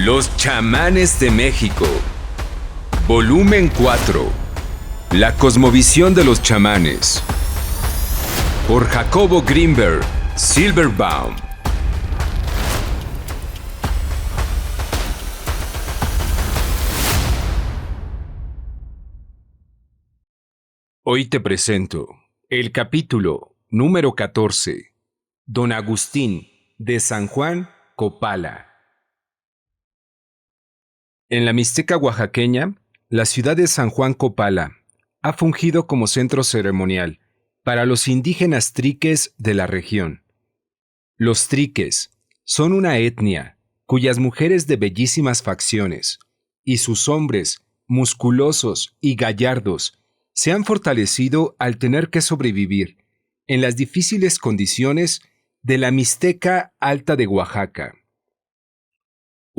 Los chamanes de México. Volumen 4. La cosmovisión de los chamanes. Por Jacobo Greenberg Silverbaum. Hoy te presento el capítulo número 14. Don Agustín de San Juan Copala. En la Mixteca oaxaqueña, la ciudad de San Juan Copala ha fungido como centro ceremonial para los indígenas triques de la región. Los triques son una etnia cuyas mujeres de bellísimas facciones y sus hombres musculosos y gallardos se han fortalecido al tener que sobrevivir en las difíciles condiciones de la Mixteca Alta de Oaxaca.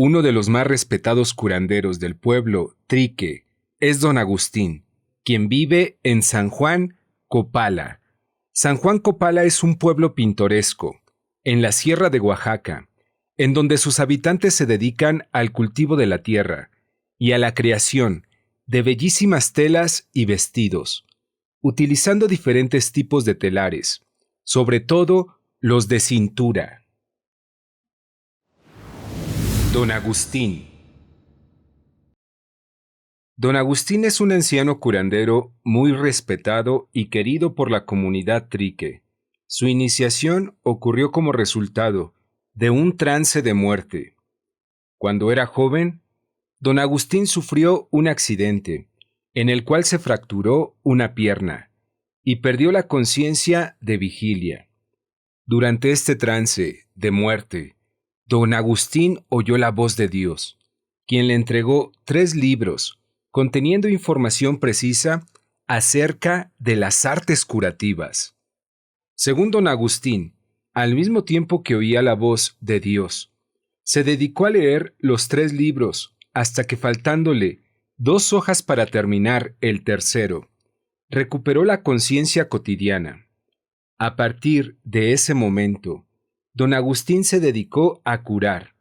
Uno de los más respetados curanderos del pueblo trique es don Agustín, quien vive en San Juan Copala. San Juan Copala es un pueblo pintoresco, en la Sierra de Oaxaca, en donde sus habitantes se dedican al cultivo de la tierra y a la creación de bellísimas telas y vestidos, utilizando diferentes tipos de telares, sobre todo los de cintura. Don Agustín. Don Agustín es un anciano curandero muy respetado y querido por la comunidad trique. Su iniciación ocurrió como resultado de un trance de muerte. Cuando era joven, don Agustín sufrió un accidente en el cual se fracturó una pierna y perdió la conciencia de vigilia. Durante este trance de muerte, don Agustín oyó la voz de Dios, quien le entregó 3 libros conteniendo información precisa acerca de las artes curativas. Según don Agustín, al mismo tiempo que oía la voz de Dios, se dedicó a leer los 3 libros hasta que, faltándole 2 hojas para terminar el tercero, recuperó la conciencia cotidiana. A partir de ese momento, don Agustín se dedicó a curar,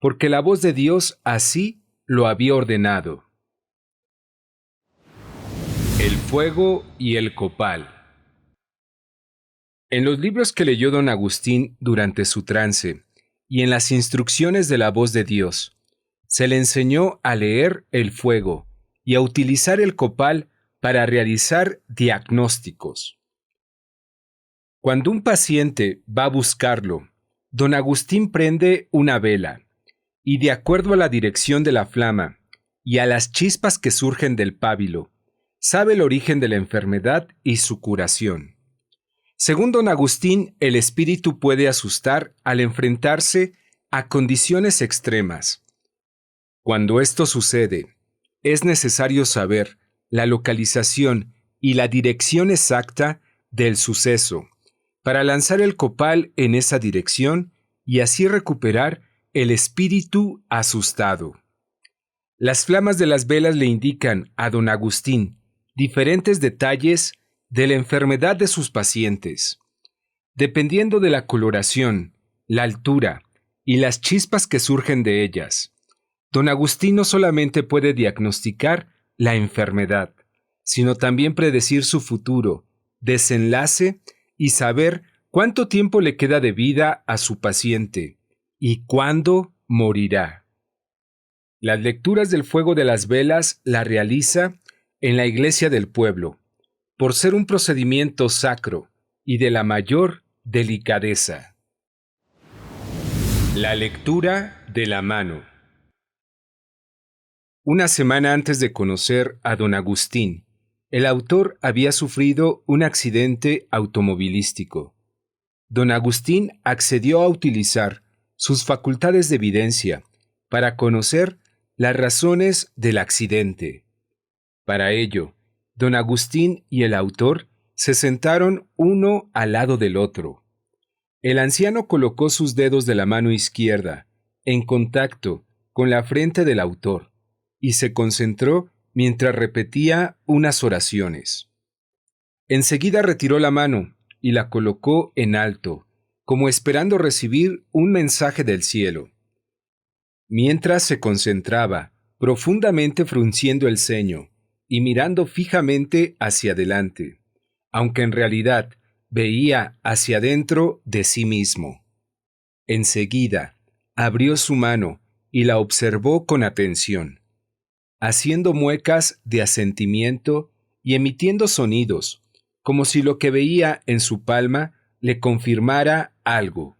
porque la voz de Dios así lo había ordenado. El fuego y el copal. En los libros que leyó don Agustín durante su trance y en las instrucciones de la voz de Dios, se le enseñó a leer el fuego y a utilizar el copal para realizar diagnósticos. Cuando un paciente va a buscarlo, don Agustín prende una vela y, de acuerdo a la dirección de la flama y a las chispas que surgen del pábilo, sabe el origen de la enfermedad y su curación. Según don Agustín, el espíritu puede asustar al enfrentarse a condiciones extremas. Cuando esto sucede, es necesario saber la localización y la dirección exacta del suceso para lanzar el copal en esa dirección y así recuperar el espíritu asustado. Las flamas de las velas le indican a don Agustín diferentes detalles de la enfermedad de sus pacientes. Dependiendo de la coloración, la altura y las chispas que surgen de ellas, don Agustín no solamente puede diagnosticar la enfermedad, sino también predecir su futuro, desenlace y saber cuánto tiempo le queda de vida a su paciente y cuándo morirá. Las lecturas del fuego de las velas la realiza en la iglesia del pueblo, por ser un procedimiento sacro y de la mayor delicadeza. La lectura de la mano. Una semana antes de conocer a don Agustín, el autor había sufrido un accidente automovilístico. Don Agustín accedió a utilizar sus facultades de evidencia para conocer las razones del accidente. Para ello, don Agustín y el autor se sentaron uno al lado del otro. El anciano colocó sus dedos de la mano izquierda en contacto con la frente del autor y se concentró mientras repetía unas oraciones. Enseguida retiró la mano y la colocó en alto, como esperando recibir un mensaje del cielo. mientras se concentraba, profundamente frunciendo el ceño y mirando fijamente hacia adelante, aunque en realidad veía hacia adentro de sí mismo. Enseguida, abrió su mano y la observó con atención, haciendo muecas de asentimiento y emitiendo sonidos, como si lo que veía en su palma le confirmara algo.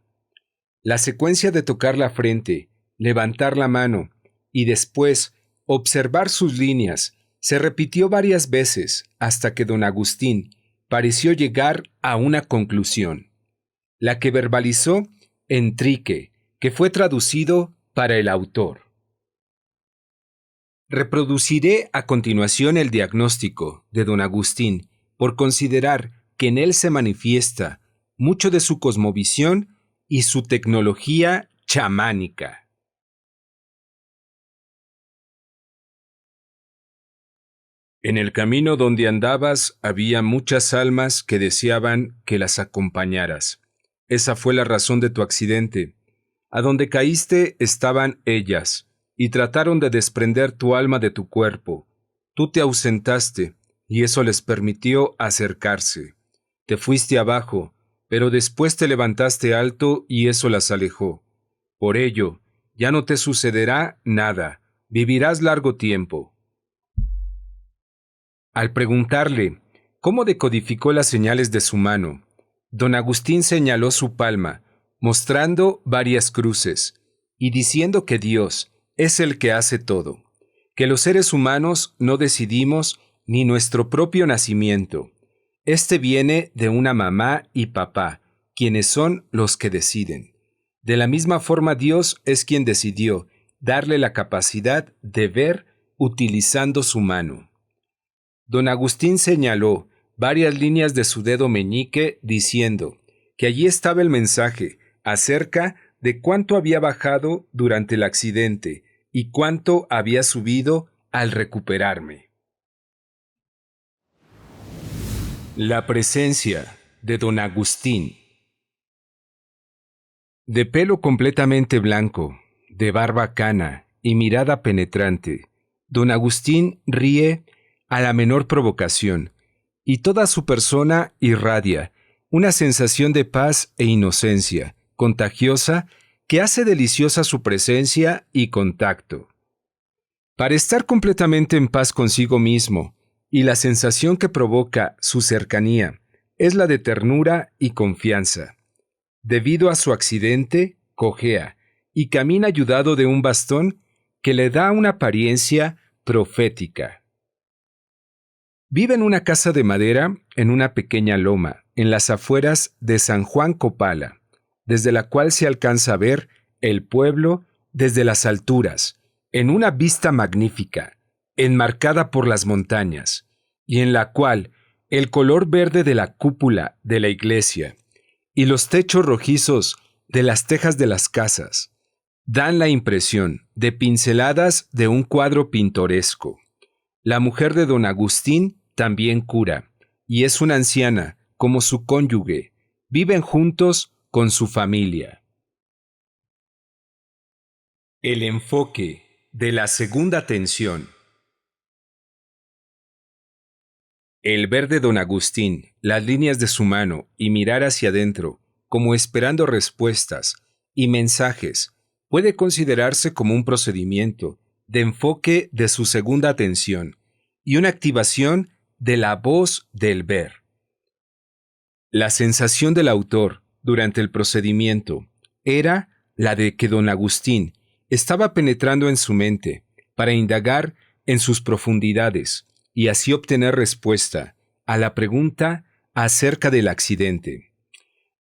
La secuencia de tocar la frente, levantar la mano y después observar sus líneas se repitió varias veces hasta que don Agustín pareció llegar a una conclusión, la que verbalizó Enrique, que fue traducido para el autor. Reproduciré a continuación el diagnóstico de don Agustín por considerar que en él se manifiesta mucho de su cosmovisión y su tecnología chamánica. En el camino donde andabas había muchas almas que deseaban que las acompañaras. Esa fue la razón de tu accidente. A donde caíste estaban ellas, y trataron de desprender tu alma de tu cuerpo. Tú te ausentaste, y eso les permitió acercarse. Te fuiste abajo, pero después te levantaste alto y eso las alejó. Por ello, ya no te sucederá nada, vivirás largo tiempo. Al preguntarle cómo decodificó las señales de su mano, don Agustín señaló su palma, mostrando varias cruces, y diciendo que Dios es el que hace todo, que los seres humanos no decidimos ni nuestro propio nacimiento. Este viene de una mamá y papá, quienes son los que deciden. De la misma forma Dios es quien decidió darle la capacidad de ver utilizando su mano. Don Agustín señaló varias líneas de su dedo meñique diciendo que allí estaba el mensaje acerca de cuánto había bajado durante el accidente y cuánto había subido al recuperarme. La presencia de don Agustín. De pelo completamente blanco, de barba cana y mirada penetrante, don Agustín ríe a la menor provocación, y toda su persona irradia una sensación de paz e inocencia, contagiosa, que hace deliciosa su presencia y contacto. Para estar completamente en paz consigo mismo, y la sensación que provoca su cercanía, es la de ternura y confianza. Debido a su accidente, cojea, y camina ayudado de un bastón que le da una apariencia profética. Vive en una casa de madera en una pequeña loma, en las afueras de San Juan Copala, desde la cual se alcanza a ver el pueblo desde las alturas, en una vista magnífica, enmarcada por las montañas, y en la cual el color verde de la cúpula de la iglesia y los techos rojizos de las tejas de las casas dan la impresión de pinceladas de un cuadro pintoresco. La mujer de don Agustín también cura, y es una anciana, como su cónyuge. Viven juntos con su familia. El enfoque de la segunda tensión. El ver de don Agustín, las líneas de su mano y mirar hacia adentro, como esperando respuestas y mensajes, puede considerarse como un procedimiento de enfoque de su segunda atención y una activación de la voz del ver. La sensación del autor durante el procedimiento era la de que don Agustín estaba penetrando en su mente para indagar en sus profundidades y así obtener respuesta a la pregunta acerca del accidente.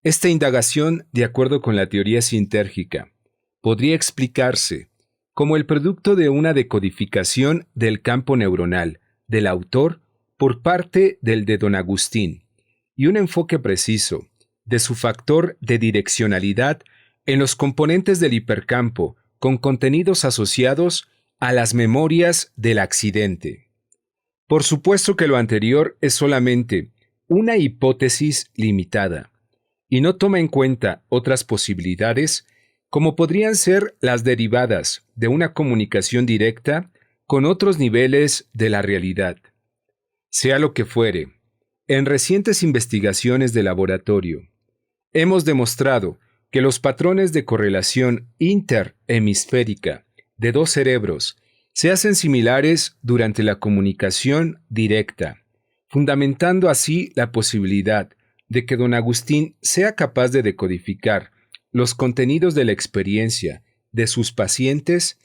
Esta indagación, de acuerdo con la teoría sintérgica, podría explicarse como el producto de una decodificación del campo neuronal del autor por parte del de don Agustín y un enfoque preciso de su factor de direccionalidad en los componentes del hipercampo con contenidos asociados a las memorias del accidente. Por supuesto que lo anterior es solamente una hipótesis limitada y no toma en cuenta otras posibilidades como podrían ser las derivadas de una comunicación directa con otros niveles de la realidad. Sea lo que fuere, en recientes investigaciones de laboratorio, hemos demostrado que los patrones de correlación interhemisférica de dos cerebros se hacen similares durante la comunicación directa, fundamentando así la posibilidad de que don Agustín sea capaz de decodificar los contenidos de la experiencia de sus pacientes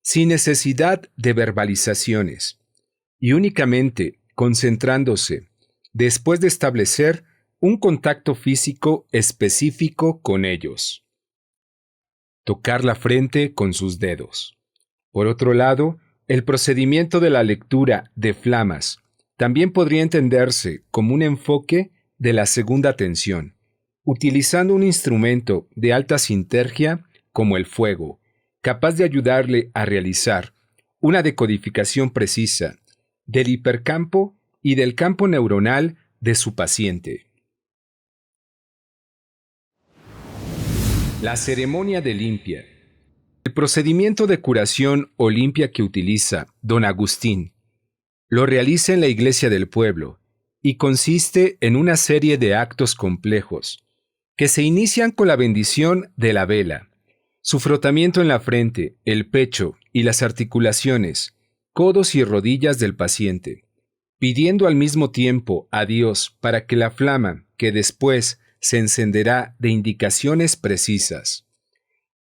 sin necesidad de verbalizaciones, y únicamente concentrándose después de establecer un contacto físico específico con ellos. Tocar la frente con sus dedos. Por otro lado, el procedimiento de la lectura de flamas también podría entenderse como un enfoque de la segunda tensión, utilizando un instrumento de alta sintergia como el fuego, capaz de ayudarle a realizar una decodificación precisa del hipercampo y del campo neuronal de su paciente. La ceremonia de limpia. El procedimiento de curación o limpia que utiliza don Agustín lo realiza en la iglesia del pueblo y consiste en una serie de actos complejos que se inician con la bendición de la vela, su frotamiento en la frente, el pecho y las articulaciones, codos y rodillas del paciente, pidiendo al mismo tiempo a Dios para que la flama, que después se encenderá de indicaciones precisas.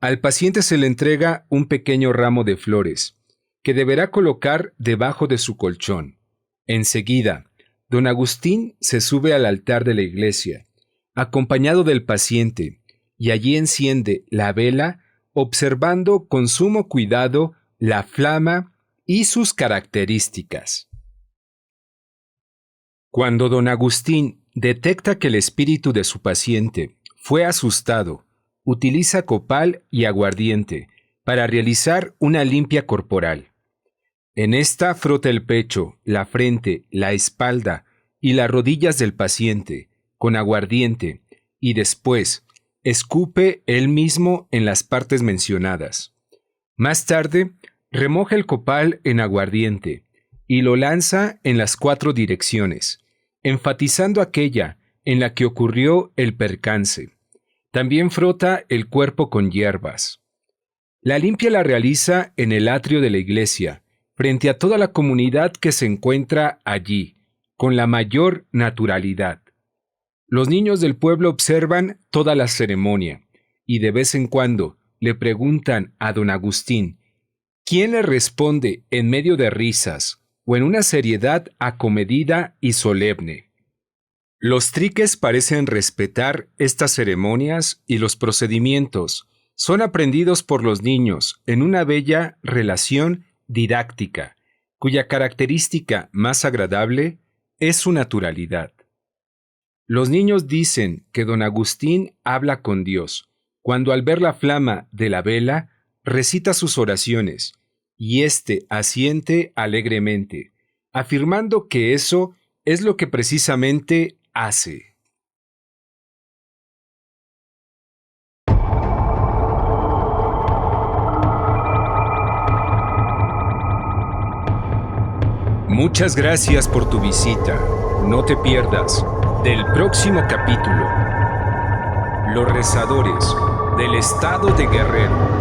Al paciente se le entrega un pequeño ramo de flores, que deberá colocar debajo de su colchón. Enseguida, don Agustín se sube al altar de la iglesia, acompañado del paciente, y allí enciende la vela, observando con sumo cuidado la flama y sus características. Cuando don Agustín detecta que el espíritu de su paciente fue asustado, utiliza copal y aguardiente para realizar una limpia corporal. En esta frota el pecho, la frente, la espalda y las rodillas del paciente con aguardiente y después escupe él mismo en las partes mencionadas. Más tarde, remoja el copal en aguardiente y lo lanza en las 4 direcciones, enfatizando aquella en la que ocurrió el percance. También frota el cuerpo con hierbas. La limpia la realiza en el atrio de la iglesia, frente a toda la comunidad que se encuentra allí, con la mayor naturalidad. Los niños del pueblo observan toda la ceremonia y de vez en cuando le preguntan a don Agustín, ¿quién le responde en medio de risas o en una seriedad acomedida y solemne? Los triques parecen respetar estas ceremonias y los procedimientos son aprendidos por los niños en una bella relación didáctica, cuya característica más agradable es su naturalidad. Los niños dicen que don Agustín habla con Dios, cuando al ver la flama de la vela recita sus oraciones, y éste asiente alegremente, afirmando que eso es lo que precisamente hace. Muchas gracias por tu visita. No te pierdas del próximo capítulo. Los rezadores del estado de Guerrero.